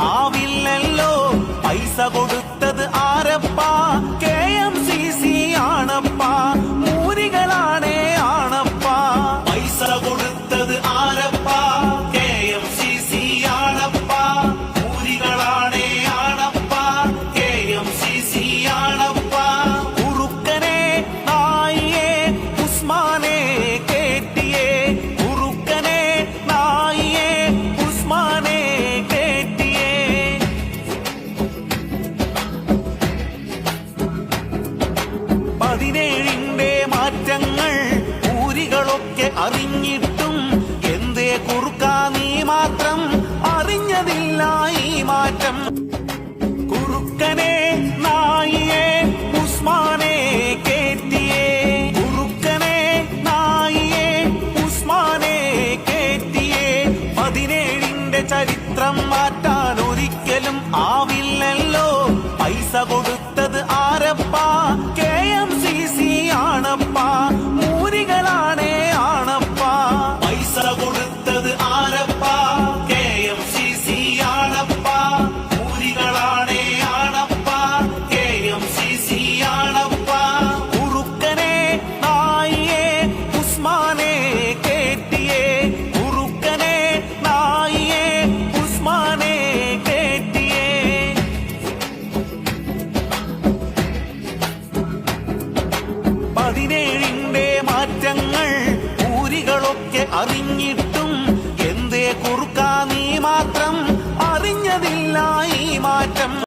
ആവില്ലല്ലോ. പൈസ കൊടുത്തത് ആരപ്പാ? KMCC ആണപ്പാ. മൂരികളാണേ ആണപ്പാ. പൈസ കൊടുത്തത് ആരപ്പാ? KMCC ആണപ്പാ. മൂരികളാണേ ആണപ്പാ. KMCC ആണപ്പാ. കുറുക്കനെ നായിയെ ഉസ്മാനെ കേട്ടിയേ. കുറുക്കനെ നായിയെ ഉസ്മാനെ കേട്ടിയേ. 17ന്റെ മാറ്റങ്ങൾ ഊരികളൊക്കെ അറിഞ്ഞിട്ടും എന്തേ കുറുക്കാ നീ മാത്രം അറിഞ്ഞതില്ല ഈ മാറ്റം? കുറുക്കനെ നായിയെ ഉസ്മാനെ കേറ്റിയേ. കുറുക്കനെ നായിയെ ഉസ്മാനെ കേറ്റിയേ. 17ന്റെ ചരിത്രം മാറ്റാൻ ഒരിക്കലും ആവില്ലല്ലോ. പൈസ കൊടുത്തത് ആരപ്പാ? KMCC ആണപ്പാ. മൂരികളാണേ ആണപ്പാ. പൈസ കൊടുത്തത് ആരപ്പാ? KMCC ആണപ്പാ. മൂരികളാണേ ആണപ്പാ. KMCC ആണപ്പാ. കുറുക്കനെ നായിയെ ഉസ്മാനെ കേറ്റിയേ. കുറുക്കനെ നായിയെ ഉസ്മാനെ കേറ്റിയേ. 17ന്റെ മാറ്റങ്ങൾ ഊരികളൊക്കെ അറിഞ്ഞിട്ടും എന്തേ കുറുക്കാ നീ മാത്രം അറിഞ്ഞതില്ല ഈ മാറ്റം?